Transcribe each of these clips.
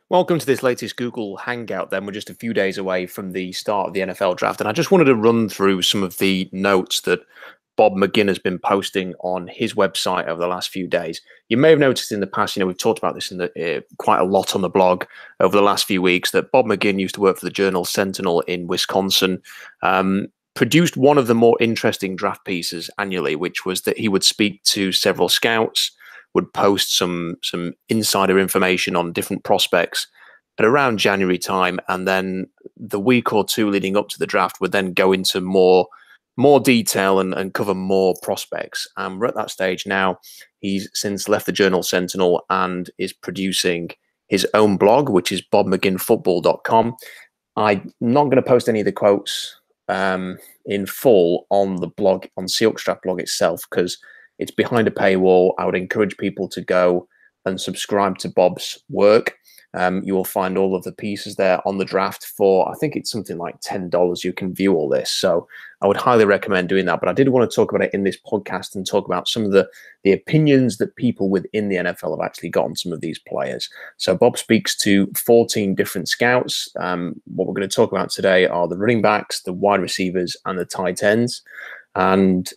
Welcome to this latest Google Hangout. Then we're just a few days away from the start of the NFL draft, and I just wanted to run through some of the notes that Bob McGinn has been posting on his website over the last few days. You may have noticed in the past, we've talked about this in quite a lot on the blog over the last few weeks, that Bob McGinn used to work for the Journal Sentinel in Wisconsin, produced one of the more interesting draft pieces annually, which was that he would speak to several scouts, would post some insider information on different prospects at around January time, and then the week or two leading up to the draft would then go into more detail and cover more prospects. And we're at that stage now. He's since left the Journal Sentinel and is producing his own blog, which is bobmcginnfootball.com. I'm not going to post any of the quotes in full on the blog, on Seahawks Draft blog itself, because it's behind a paywall. I would encourage people to go and subscribe to Bob's work. You will find all of the pieces there on the draft for, I think it's something like $10. You can view all this. So I would highly recommend doing that. But I did want to talk about it in this podcast and talk about some of the opinions that people within the NFL have actually got on some of these players. So Bob speaks to 14 different scouts. What we're going to talk about today are the running backs, the wide receivers, and the tight ends. And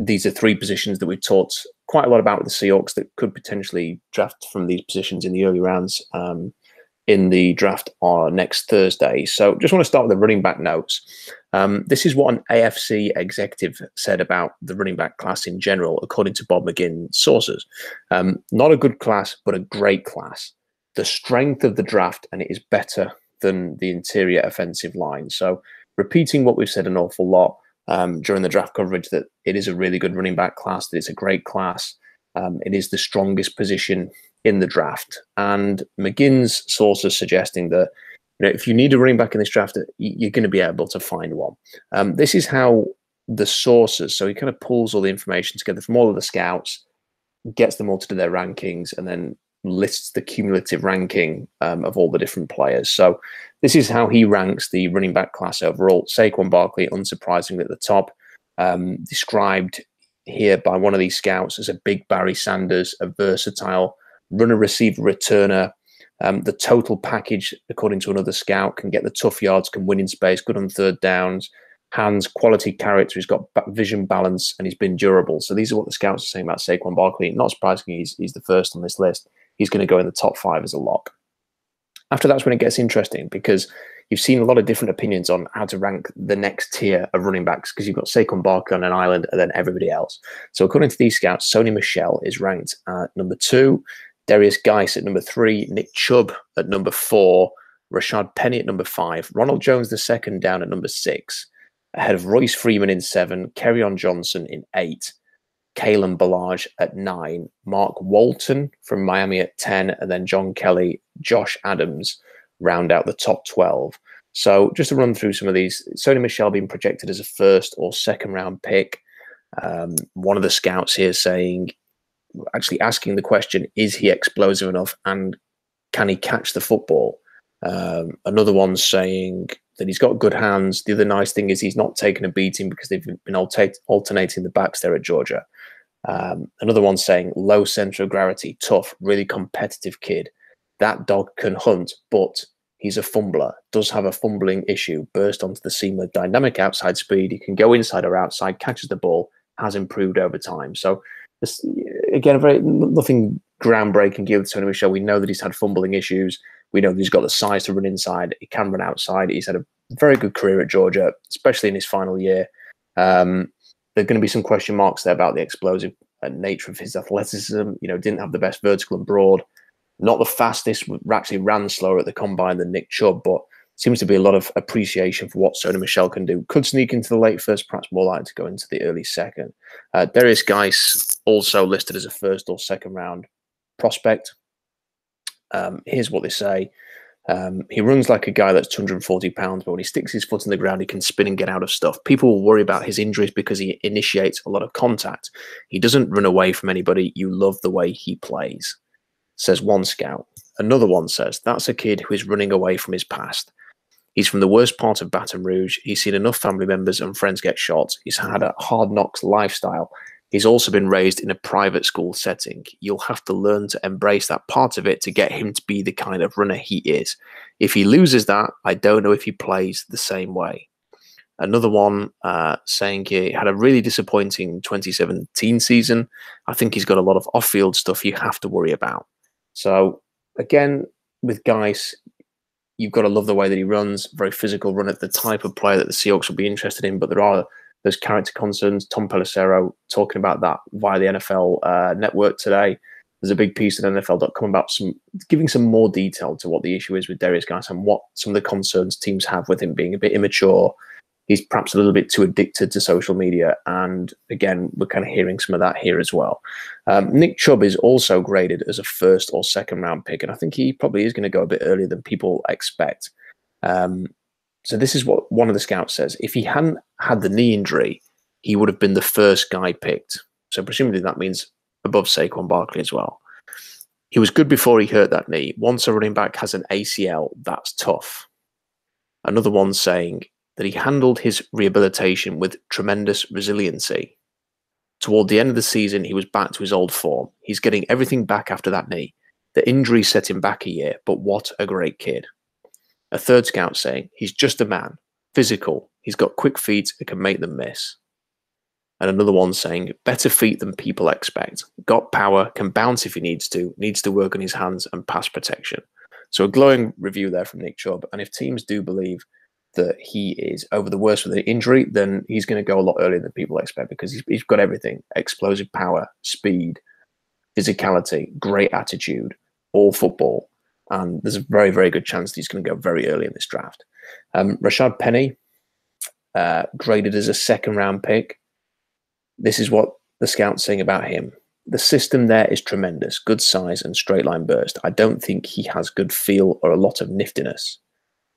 these are three positions that we've talked quite a lot about with the Seahawks that could potentially draft from these positions in the early rounds in the draft next Thursday. So just want to start with the running back notes. This is what an AFC executive said about the running back class in general, according to Bob McGinn's sources. Not a good class, but a great class. The strength of the draft, and it is better than the interior offensive line. So repeating what we've said an awful lot during the draft coverage, that it is a really good running back class, that it's a great class. It is the strongest position in the draft. And McGinn's sources suggesting that if you need a running back in this draft, you're going to be able to find one. This is how the sources, so he kind of pulls all the information together from all of the scouts, gets them all to do their rankings, and then lists the cumulative ranking of all the different players. So this is how he ranks the running back class overall. Saquon Barkley, unsurprisingly, at the top, described here by one of these scouts as a big Barry Sanders, a versatile runner, receiver, returner. The total package, according to another scout, can get the tough yards, can win in space, good on third downs, hands, quality character. He's got vision, balance, and he's been durable. So these are what the scouts are saying about Saquon Barkley. Not surprisingly, he's the first on this list. He's going to go in the top 5 as a lock. After that's when it gets interesting, because you've seen a lot of different opinions on how to rank the next tier of running backs, because you've got Saquon Barkley on an island and then everybody else. So according to these scouts, Sony Michel is ranked at number 2, Darius Geis at number 3, Nick Chubb at number 4, Rashad Penny at number 5, Ronald Jones II down at number 6, ahead of Royce Freeman in 7, Kerryon Johnson in 8, Kalen Ballage at 9, Mark Walton from Miami at 10, and then John Kelly, Josh Adams round out the top 12. So just to run through some of these, Sony Michel being projected as a first or second round pick. One of the scouts here saying, actually asking the question, is he explosive enough and can he catch the football? Another one saying that he's got good hands. The other nice thing is he's not taken a beating because they've been alternating the backs there at Georgia. Another one saying low center of gravity, tough, really competitive kid. That dog can hunt, but he's a fumbler, does have a fumbling issue, burst onto the seam with dynamic outside speed. He can go inside or outside, catches the ball, has improved over time. So this, again, nothing groundbreaking here with Sony Michel. We know that he's had fumbling issues. We know that he's got the size to run inside. He can run outside. He's had a very good career at Georgia, especially in his final year. There are going to be some question marks there about the explosive nature of his athleticism. Didn't have the best vertical and broad. Not the fastest, actually ran slower at the combine than Nick Chubb, but seems to be a lot of appreciation for what Sony Michel can do. Could sneak into the late first, perhaps more likely to go into the early second. Darius Geis also listed as a first or second round prospect. Here's what they say. He runs like a guy that's 240 pounds, but when he sticks his foot in the ground, he can spin and get out of stuff. People will worry about his injuries because he initiates a lot of contact. He doesn't run away from anybody. You love the way he plays, says one scout. Another one says, that's a kid who is running away from his past. He's from the worst part of Baton Rouge. He's seen enough family members and friends get shot. He's had a hard knocks lifestyle. He's also been raised in a private school setting. You'll have to learn to embrace that part of it to get him to be the kind of runner he is. If he loses that, I don't know if he plays the same way. Another one saying he had a really disappointing 2017 season. I think he's got a lot of off-field stuff you have to worry about. So again, with Geis, you've got to love the way that he runs, very physical runner, the type of player that the Seahawks will be interested in, but there are those character concerns. Tom Pelissero talking about that via the NFL network today. There's a big piece on NFL.com about giving some more detail to what the issue is with Derrius Guice and what some of the concerns teams have with him being a bit immature. He's perhaps a little bit too addicted to social media. And again, we're kind of hearing some of that here as well. Nick Chubb is also graded as a first or second round pick. And I think he probably is going to go a bit earlier than people expect. So this is what one of the scouts says. If he hadn't had the knee injury, he would have been the first guy picked. So presumably that means above Saquon Barkley as well. He was good before he hurt that knee. Once a running back has an ACL, that's tough. Another one saying that he handled his rehabilitation with tremendous resiliency. Toward the end of the season, he was back to his old form. He's getting everything back after that knee. The injury set him back a year, but what a great kid. A third scout saying, he's just a man, physical, he's got quick feet and can make them miss. And another one saying, better feet than people expect, got power, can bounce if he needs to work on his hands and pass protection. So a glowing review there from Nick Chubb. And if teams do believe that he is over the worst with the injury, then he's going to go a lot earlier than people expect because he's got everything. Explosive power, speed, physicality, great attitude, all football. And there's a very, very good chance that he's going to go very early in this draft. Rashad Penny, graded as a second-round pick. This is what the scout's saying about him. The system there is tremendous, good size and straight-line burst. I don't think he has good feel or a lot of niftiness.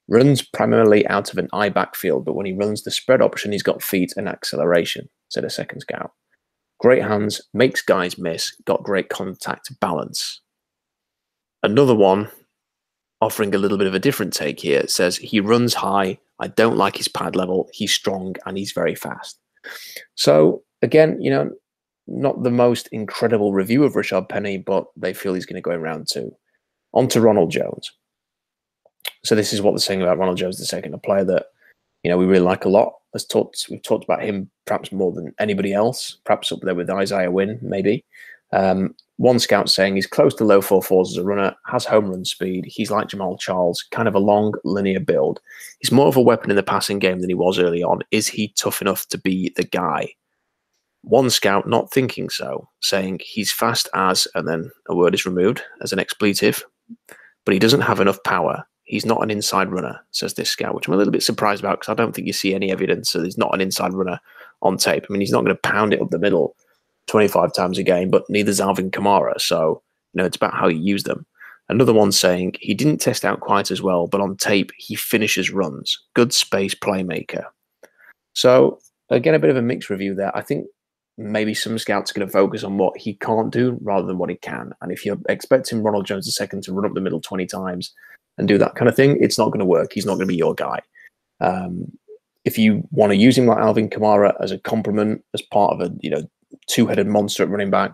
Runs primarily out of an eye backfield, but when he runs the spread option, he's got feet and acceleration, said a second scout. Great hands, makes guys miss, got great contact balance. Another one, offering a little bit of a different take here, says he runs high, I don't like his pad level, he's strong, and he's very fast. So, again, not the most incredible review of Rashad Penny, but they feel he's going to go in round 2. On to Ronald Jones. So this is what they're saying about Ronald Jones II, a player that we really like a lot. We've talked about him perhaps more than anybody else, perhaps up there with Isaiah Wynn, maybe. One scout saying he's close to low 4.4s as a runner, has home run speed. He's like Jamal Charles, kind of a long linear build. He's more of a weapon in the passing game than he was early on. Is he tough enough to be the guy? One scout not thinking so, saying he's fast as, and then a word is removed as an expletive, but he doesn't have enough power. He's not an inside runner, says this scout, which I'm a little bit surprised about because I don't think you see any evidence that he's not an inside runner on tape. I mean, he's not going to pound it up the middle 25 times a game, but neither is Alvin Kamara. So, it's about how you use them. Another one saying he didn't test out quite as well, but on tape, he finishes runs. Good space playmaker. So, again, a bit of a mixed review there. I think maybe some scouts are going to focus on what he can't do rather than what he can. And if you're expecting Ronald Jones II to run up the middle 20 times and do that kind of thing, it's not going to work. He's not going to be your guy. If you want to use him like Alvin Kamara as a complement, as part of a two-headed monster at running back,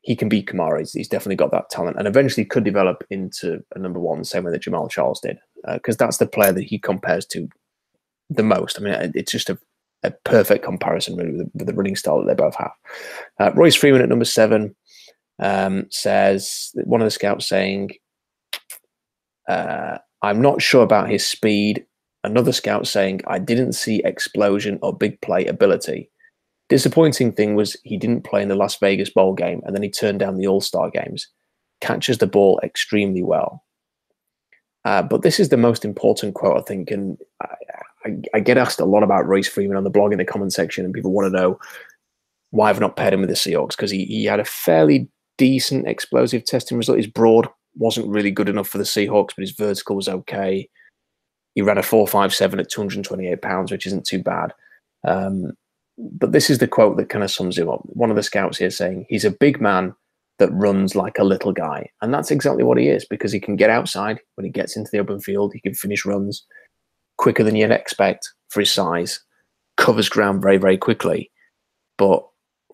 he can be Kamara. He's definitely got that talent and eventually could develop into a number one, the same way that Jamal Charles did, because that's the player that he compares to the most. I mean, it's just a perfect comparison really with the running style that they both have. Royce Freeman at number 7 says, one of the scouts saying, I'm not sure about his speed. Another scout saying, I didn't see explosion or big play ability. Disappointing thing was he didn't play in the Las Vegas Bowl game and then he turned down the All-Star games. Catches the ball extremely well. But this is the most important quote, I think, and I get asked a lot about Royce Freeman on the blog in the comment section, and people want to know why I've not paired him with the Seahawks, because he had a fairly decent explosive testing result. His broad wasn't really good enough for the Seahawks, but his vertical was okay. He ran a 4.57 at 228 pounds, which isn't too bad. But this is the quote that kind of sums him up. One of the scouts here saying, he's a big man that runs like a little guy. And that's exactly what he is, because he can get outside when he gets into the open field. He can finish runs quicker than you'd expect for his size, covers ground very, very quickly. But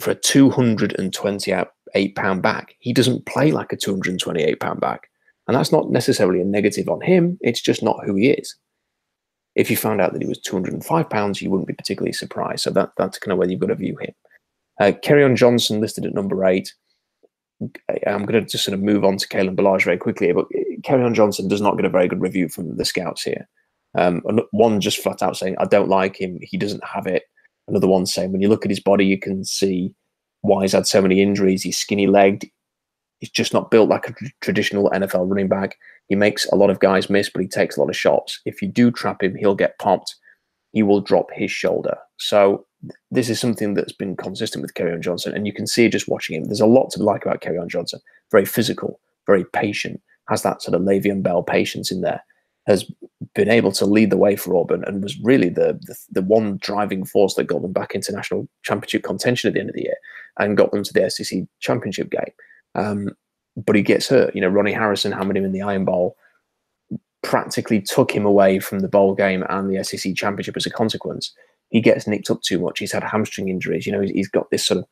for a 228-pound back. He doesn't play like a 228-pound back. And that's not necessarily a negative on him. It's just not who he is. If you found out that he was 205 pounds, you wouldn't be particularly surprised. So that's kind of where you've got to view him. Kerryon Johnson listed at number 8. I'm going to just sort of move on to Kalen Ballage very quickly here, but Kerryon Johnson does not get a very good review from the scouts here. One just flat out saying, I don't like him. He doesn't have it. Another one saying, when you look at his body, you can see why he's had so many injuries. He's skinny-legged. He's just not built like a traditional NFL running back. He makes a lot of guys miss, but he takes a lot of shots. If you do trap him, he'll get popped. He will drop his shoulder. So this is something that's been consistent with Kerryon Johnson, and you can see just watching him. There's a lot to like about Kerryon Johnson. Very physical, very patient, has that sort of Le'Veon Bell patience in there, has been able to lead the way for Auburn, and was really the one driving force that got them back into national championship contention at the end of the year and got them to the SEC championship game. But he gets hurt. Ronnie Harrison hammered him in the Iron Bowl, practically took him away from the bowl game and the SEC championship as a consequence. He gets nicked up too much. He's had hamstring injuries. He's got this sort of,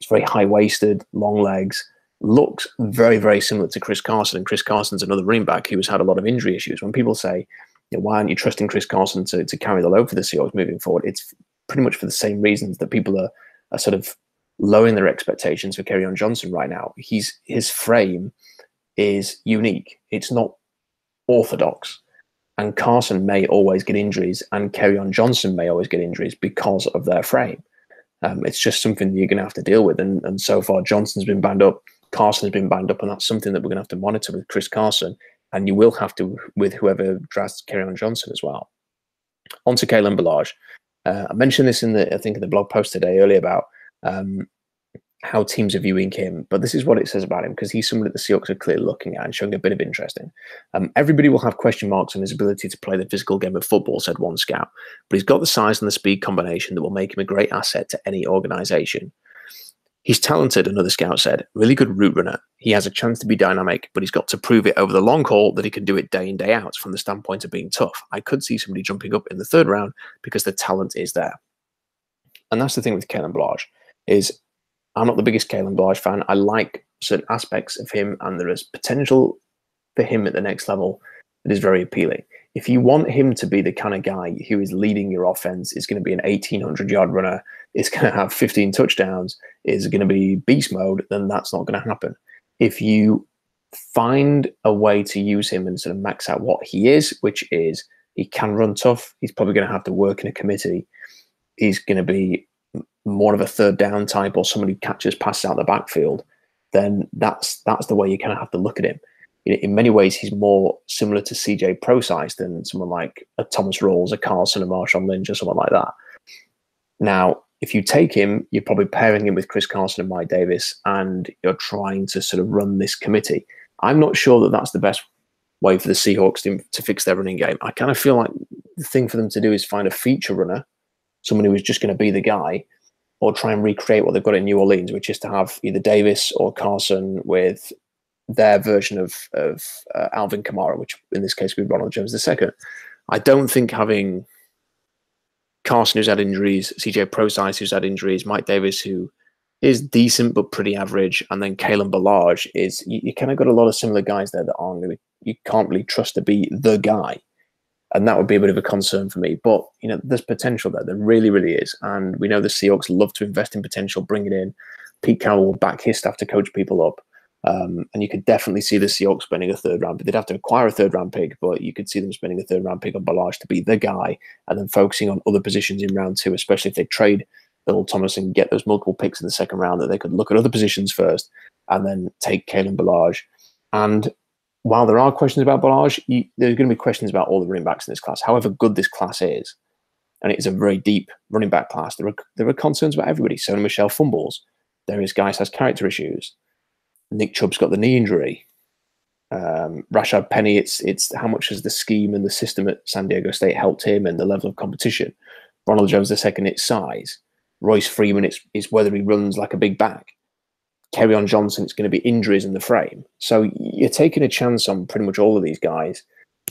he's very high-waisted, long legs, looks very, very similar to Chris Carson. And Chris Carson's another running back who has had a lot of injury issues. When people say, why aren't you trusting Chris Carson to carry the load for the Seahawks moving forward? It's pretty much for the same reasons that people are sort of lowering their expectations for Kerryon Johnson right now. His frame is unique. It's not orthodox. And Carson may always get injuries, and Kerryon Johnson may always get injuries because of their frame. It's just something that you're going to have to deal with. And so far, Johnson's been banged up, Carson's been banged up, and that's something that we're going to have to monitor with Chris Carson. And you will have to with whoever drafts Kerryon Johnson as well. On to Kalen Ballage. I mentioned this in the blog post today earlier about how teams are viewing him, but this is what it says about him, because he's someone that the Seahawks are clearly looking at and showing a bit of interest in. Everybody will have question marks on his ability to play the physical game of football, said one scout, but he's got the size and the speed combination that will make him a great asset to any organization. He's talented, another scout said, really good route runner. He has a chance to be dynamic, but he's got to prove it over the long haul that he can do it day in, day out from the standpoint of being tough. I could see somebody jumping up in the 3rd round because the talent is there. And that's the thing with Kalen Ballage, is I'm not the biggest Kalen Ballage fan. I like certain aspects of him, and there is potential for him at the next level that is very appealing. If you want him to be the kind of guy who is leading your offense, is going to be an 1,800-yard runner, is going to have 15 touchdowns, is going to be beast mode, then that's not going to happen. If you find a way to use him and sort of max out what he is, which is he can run tough, he's probably going to have to work in a committee, he's going to be more of a 3rd down type or somebody who catches passes out the backfield, then that's the way you kind of have to look at him. In many ways, he's more similar to CJ Procise than someone like a Thomas Rawls, a Carson, a Marshawn Lynch, or someone like that. Now, if you take him, you're probably pairing him with Chris Carson and Mike Davis, and you're trying to sort of run this committee. I'm not sure that that's the best way for the Seahawks to fix their running game. I kind of feel like the thing for them to do is find a feature runner, someone who is just going to be the guy, or try and recreate what they've got in New Orleans, which is to have either Davis or Carson with their version of Alvin Kamara, which in this case would be Ronald Jones II. I don't think having Carson, who's had injuries, CJ Procise, who's had injuries, Mike Davis, who is decent but pretty average, and then Kalen Ballage is, you kind of got a lot of similar guys there that aren't really, you can't really trust to be the guy. And that would be a bit of a concern for me. But, there's potential there. There really, really is. And we know the Seahawks love to invest in potential, bring it in. Pete Carroll will back his staff to coach people up. And you could definitely see the Seahawks spending a 3rd round pick. They'd have to acquire a 3rd round pick, but you could see them spending a 3rd round pick on Ballage to be the guy, and then focusing on other positions in round 2, especially if they trade Earl Thomas and get those multiple picks in the 2nd round, that they could look at other positions first and then take Kalen Ballage. And while there are questions about Ballage, there's going to be questions about all the running backs in this class. However good this class is, and it is a very deep running back class, there are concerns about everybody. Sony Michel fumbles. Darius Guice has character issues. Nick Chubb's got the knee injury. Rashad Penny, it's how much has the scheme and the system at San Diego State helped him and the level of competition. Ronald Jones II, it's size. Royce Freeman, it's whether he runs like a big back. Kerryon Johnson, it's going to be injuries in the frame. So you're taking a chance on pretty much all of these guys.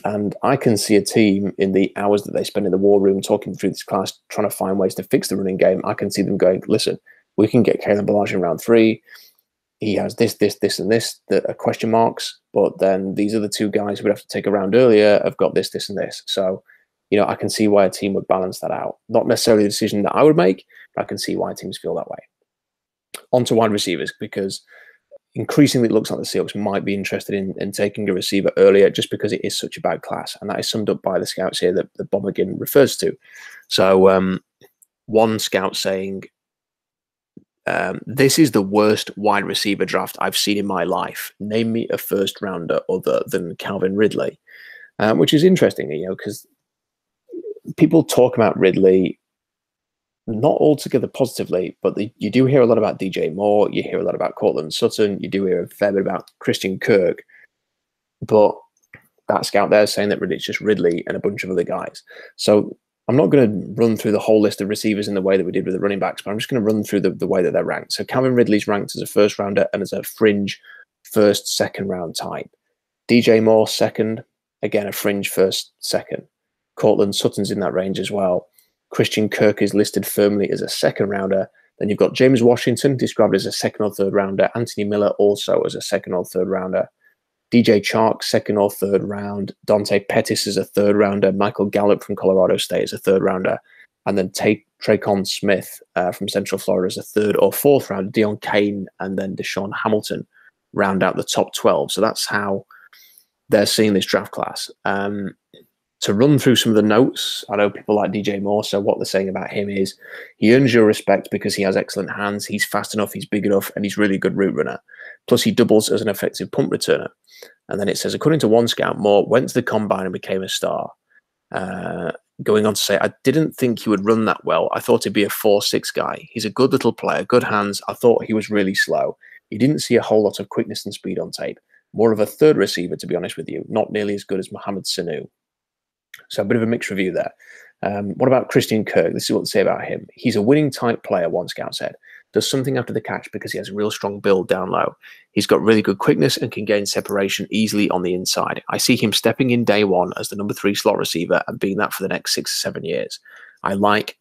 And I can see a team in the hours that they spend in the war room talking through this class, trying to find ways to fix the running game. I can see them going, listen, we can get Kalen Ballage in round 3. He has this, and this that are question marks, but then these other 2 guys we'd have to take a round earlier have got this, and this. So, I can see why a team would balance that out. Not necessarily the decision that I would make, but I can see why teams feel that way. On to wide receivers, because increasingly it looks like the Seahawks might be interested in taking a receiver earlier just because it is such a bad class. And that is summed up by the scouts here that Bob McGinn refers to. So one scout saying, this is the worst wide receiver draft I've seen in my life. Name me a first rounder other than Calvin Ridley, which is interesting, because people talk about Ridley not altogether positively, but you do hear a lot about DJ Moore. You hear a lot about Cortland Sutton. You do hear a fair bit about Christian Kirk. But that scout there is saying that it's just Ridley and a bunch of other guys. So I'm not going to run through the whole list of receivers in the way that we did with the running backs, but I'm just going to run through the way that they're ranked. So Calvin Ridley's ranked as a first rounder and as a fringe first, second round type. DJ Moore, second, again, a fringe first, second. Cortland Sutton's in that range as well. Christian Kirk is listed firmly as a second rounder. Then you've got James Washington, described as a second or third rounder. Anthony Miller also as a second or third rounder. DJ Chark, second or third round. Dante Pettis is a third rounder. Michael Gallup from Colorado State is a third rounder. And then Traycon Smith from Central Florida is a third or fourth rounder. Deon Cain and then Deshaun Hamilton round out the top 12. So that's how they're seeing this draft class. To run through some of the notes, I know people like DJ Moore, so what they're saying about him is he earns your respect because he has excellent hands, he's fast enough, he's big enough, and he's really good route runner. Plus, he doubles as an effective punt returner. And then it says, according to one scout, Moore went to the combine and became a star. Going on to say, I didn't think he would run that well. I thought he'd be a 4.6 guy. He's a good little player, good hands. I thought he was really slow. You didn't see a whole lot of quickness and speed on tape. More of a third receiver, to be honest with you. Not nearly as good as Mohamed Sanu. So a bit of a mixed review there. What about Christian Kirk? This is what they say about him. He's a winning type player, one scout said. Does something after the catch because he has a real strong build down low. He's got really good quickness and can gain separation easily on the inside. I see him stepping in day one as the number 3 slot receiver and being that for the next 6 or 7 years. I like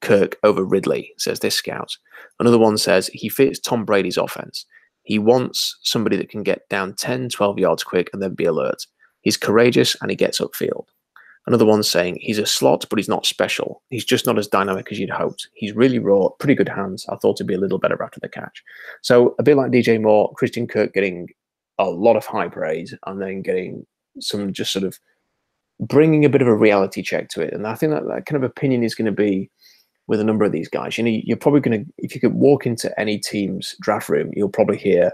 Kirk over Ridley, says this scout. Another one says he fits Tom Brady's offense. He wants somebody that can get down 10, 12 yards quick and then be alert. He's courageous and he gets upfield. Another one saying he's a slot, but he's not special. He's just not as dynamic as you'd hoped. He's really raw, pretty good hands. I thought he'd be a little better after the catch. So a bit like DJ Moore, Christian Kirk getting a lot of high praise and then getting some just sort of bringing a bit of a reality check to it. And I think that kind of opinion is going to be with a number of these guys. You're probably going to, if you could walk into any team's draft room, you'll probably hear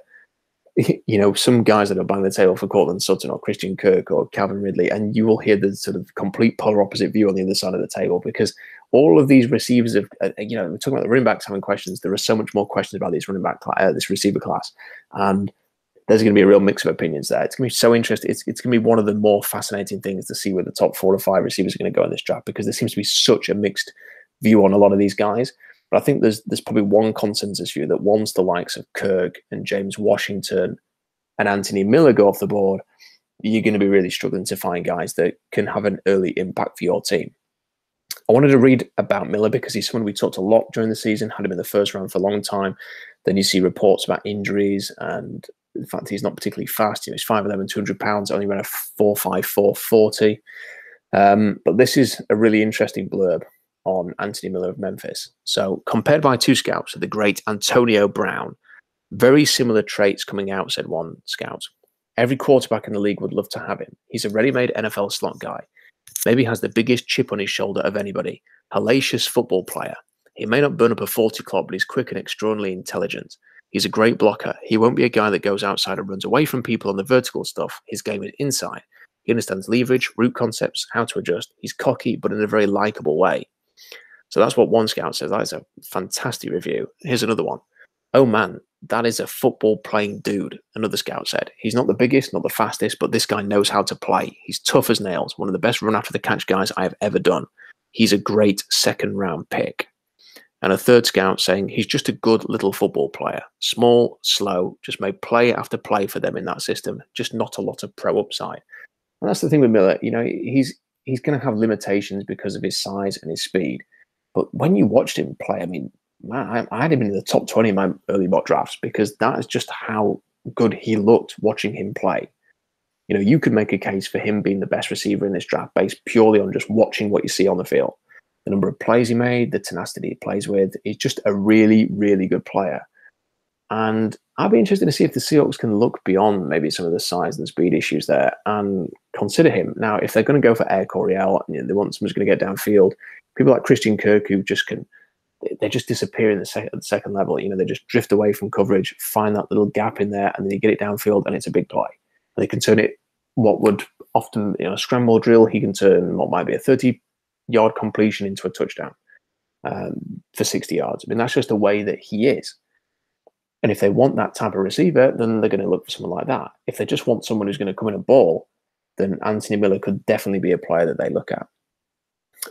some guys that are banging the table for Cortland Sutton or Christian Kirk or Calvin Ridley, and you will hear the sort of complete polar opposite view on the other side of the table, because all of these receivers have, we're talking about the running backs having questions. There are so much more questions about this this receiver class, and there's going to be a real mix of opinions there. It's going to be so interesting. It's going to be one of the more fascinating things to see where the top 4 or 5 receivers are going to go in this draft, because there seems to be such a mixed view on a lot of these guys. But I think there's probably one consensus view that once the likes of Kirk and James Washington and Anthony Miller go off the board, you're going to be really struggling to find guys that can have an early impact for your team. I wanted to read about Miller because he's someone we talked a lot during the season, had him in the first round for a long time. Then you see reports about injuries and the fact he's not particularly fast. He's 5'11", 200 pounds, only ran a 4.54 40. But this is a really interesting blurb on Anthony Miller of Memphis. So compared by 2 scouts to the great Antonio Brown, very similar traits coming out, said one scout. Every quarterback in the league would love to have him. He's a ready-made NFL slot guy. Maybe has the biggest chip on his shoulder of anybody. Hellacious football player. He may not burn up a 40 clock, but he's quick and extraordinarily intelligent. He's a great blocker. He won't be a guy that goes outside and runs away from people on the vertical stuff. His game is inside. He understands leverage, route concepts, how to adjust. He's cocky, but in a very likable way. So that's what one scout says. That is a fantastic review. Here's another one. Oh man, that is a football playing dude, another scout said. He's not the biggest, not the fastest, but this guy knows how to play. He's tough as nails, one of the best run after the catch guys I have ever done. He's a great second round pick. And a third scout saying he's just a good little football player. Small, slow, just made play after play for them in that system. Just not a lot of pro upside. And that's the thing with Miller. He's going to have limitations because of his size and his speed. But when you watched him play, man, I had him in the top 20 in my early mock drafts because that is just how good he looked watching him play. You know, you could make a case for him being the best receiver in this draft based purely on just watching what you see on the field. The number of plays he made, the tenacity he plays with. He's just a really, really good player. And I'd be interested to see if the Seahawks can look beyond maybe some of the size and speed issues there and consider him. Now, if they're going to go for Air Coryell, you know, they want someone who's going to get downfield. People like Christian Kirk who just can, they just disappear in at the second level. You know, they just drift away from coverage, find that little gap in there, and then you get it downfield, and it's a big play. And they can turn it, what would often, you know, a scramble drill, he can turn what might be a 30-yard completion into a touchdown for 60 yards. I mean, that's just the way that he is. And if they want that type of receiver, then they're going to look for someone like that. If they just want someone who's going to come in a ball, then Anthony Miller could definitely be a player that they look at.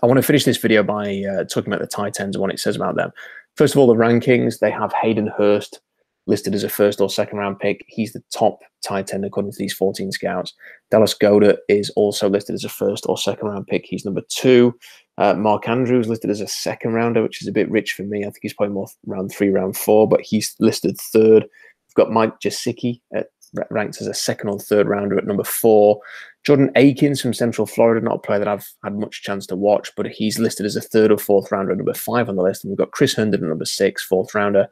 I want to finish this video by talking about the tight ends and what it says about them. First of all, the rankings, they have Hayden Hurst listed as a first or second round pick. He's the top tight end according to these 14 scouts. Dallas Goedert is also listed as a first or second round pick. He's number 2. Mark Andrews listed as a second rounder, which is a bit rich for me. I think he's probably more round 3, round 4, but he's listed 3rd. We've got Mike Gesicki ranked as a second or third rounder at number 4. Jordan Akins from Central Florida, not a player that I've had much chance to watch, but he's listed as a 3rd or 4th rounder at number 5 on the list. And we've got Chris Herndon at number 6, 4th rounder.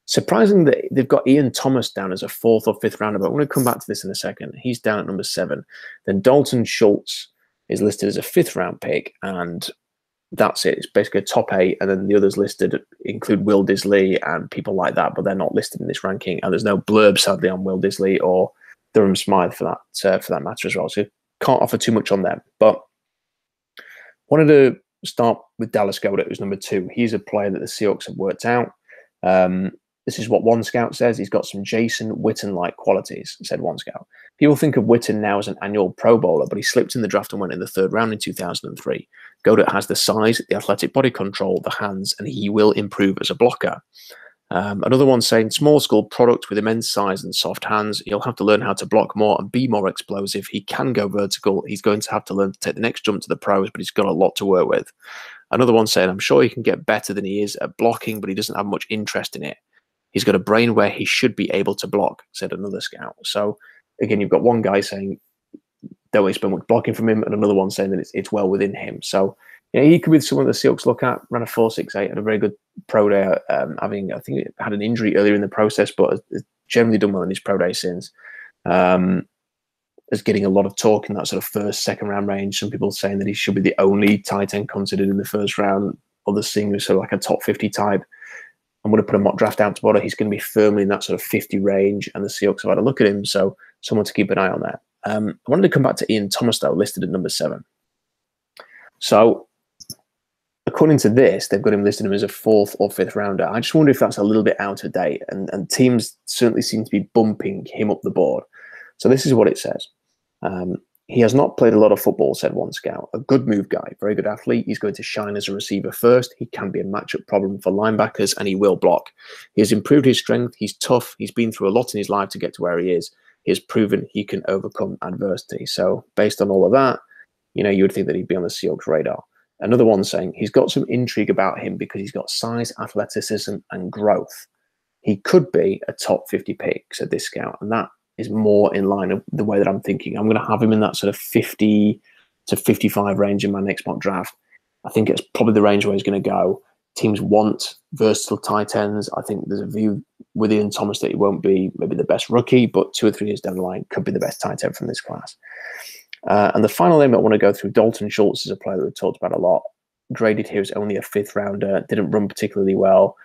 Surprising that they've got Ian Thomas down as a 4th or 5th rounder, but I'm going to come back to this in a second. He's down at number 7. Then Dalton Schultz is listed as a 5th round pick, and that's it. It's basically a top 8, and then the others listed include Will Disley and people like that, but they're not listed in this ranking. And there's no blurb, sadly, on Will Disley or Durham Smythe for that matter as well. So can't offer too much on them. But wanted to start with Dallas Goedert, who's number 2. He's a player that the Seahawks have worked out. This is what one scout says. He's got some Jason Witten-like qualities, said one scout. People think of Witten now as an annual Pro Bowler, but he slipped in the draft and went in the 3rd round in 2003. Goedert has the size, the athletic body control, the hands, and he will improve as a blocker. Another one saying, small school product with immense size and soft hands. He'll have to learn how to block more and be more explosive. He can go vertical. He's going to have to learn to take the next jump to the pros, but he's got a lot to work with. Another one saying, I'm sure he can get better than he is at blocking, but he doesn't have much interest in it. He's got a brain where he should be able to block, said another scout. So, again, you've got one guy saying, don't expect much blocking from him, and another one saying that it's well within him. So, you know, he could be someone the Seahawks look at, ran a 4.68, had a very good pro day, I think he had an injury earlier in the process, but has generally done well in his pro day since. Is getting a lot of talk in that sort of 1st, 2nd round range. Some people saying that he should be the only tight end considered in the 1st round. Others seeing him sort of like a top 50 type. I'm going to put a mock draft out tomorrow. He's going to be firmly in that sort of 50 range, and the Seahawks have had a look at him, so someone to keep an eye on there. I wanted to come back to Ian Thomas, though, listed at number 7. So, according to this, they've got him listed as a 4th or 5th rounder. I just wonder if that's a little bit out of date, and teams certainly seem to be bumping him up the board. So this is what it says. He has not played a lot of football, said one scout. A good move guy, very good athlete. He's going to shine as a receiver first. He can be a matchup problem for linebackers, and he will block. He has improved his strength. He's tough. He's been through a lot in his life to get to where he is. He has proven he can overcome adversity. So based on all of that, you know, you would think that he'd be on the Seahawks radar. Another one saying he's got some intrigue about him because he's got size, athleticism, and growth. He could be a top 50 pick, said this scout, and that is more in line of the way that I'm thinking. I'm going to have him in that sort of 50 to 55 range in my next mock draft. I think it's probably the range where he's going to go. Teams want versatile tight ends. I think there's a view with Ian Thomas that he won't be maybe the best rookie, but 2 or 3 years down the line could be the best tight end from this class. And the final name I want to go through, Dalton Schultz, is a player that we've talked about a lot. Graded here as only a 5th rounder, didn't run particularly well,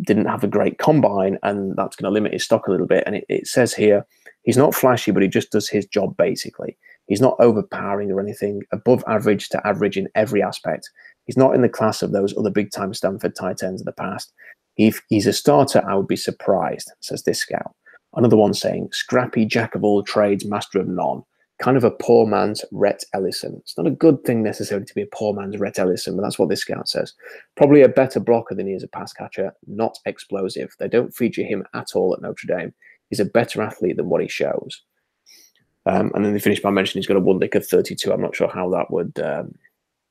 didn't have a great combine, and that's going to limit his stock a little bit. And it says here, he's not flashy, but he just does his job basically. He's not overpowering or anything, above average to average in every aspect. He's not in the class of those other big-time Stanford tight ends of the past. If he's a starter, I would be surprised, says this scout. Another one saying, scrappy, jack of all trades, master of none. Kind of a poor man's Rhett Ellison. It's not a good thing necessarily to be a poor man's Rhett Ellison, but that's what this scout says. Probably a better blocker than he is a pass catcher, not explosive. They don't feature him at all at Notre Dame. He's a better athlete than what he shows. And then they finish by mentioning he's got a 1-lick of 32. I'm not sure how that would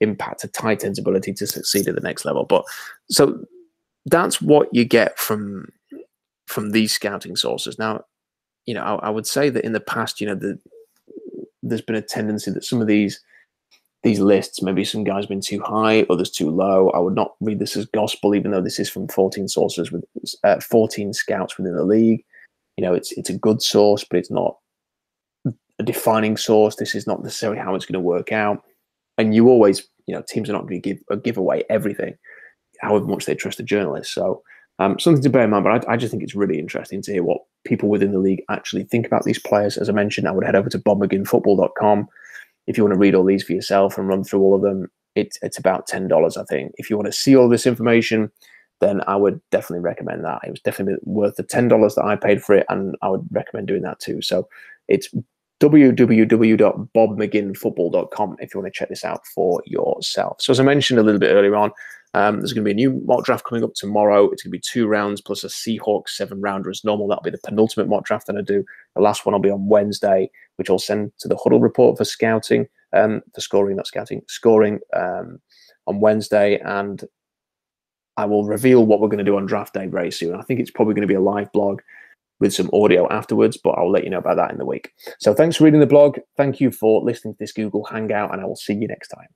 impact a tight end's ability to succeed at the next level. But so that's what you get from these scouting sources. Now, I would say that in the past, there's been a tendency that some of these lists, maybe some guys been too high, others too low. I would not read this as gospel, even though this is from 14 sources with 14 scouts within the league. It's a good source, but it's not a defining source. This is not necessarily how it's going to work out. And you always, teams are not going to give away everything, however much they trust the journalists. So something to bear in mind, but I just think it's really interesting to hear what people within the league actually think about these players. As I mentioned, I would head over to bobmcginnfootball.com if you want to read all these for yourself and run through all of them. It's about $10, I think. If you want to see all this information, then I would definitely recommend that. It was definitely worth the $10 that I paid for it, and I would recommend doing that too. So it's www.bobmcginnfootball.com if you want to check this out for yourself. So as I mentioned a little bit earlier on, there's going to be a new mock draft coming up tomorrow. It's going to be 2 rounds plus a Seahawks 7-rounder as normal. That'll be the penultimate mock draft that I do. The last one will be on Wednesday, which I'll send to the Huddle report for scouting, for scoring, not scouting, scoring on Wednesday. And I will reveal what we're going to do on draft day very soon. I think it's probably going to be a live blog with some audio afterwards, but I'll let you know about that in the week. So thanks for reading the blog. Thank you for listening to this Google Hangout, and I will see you next time.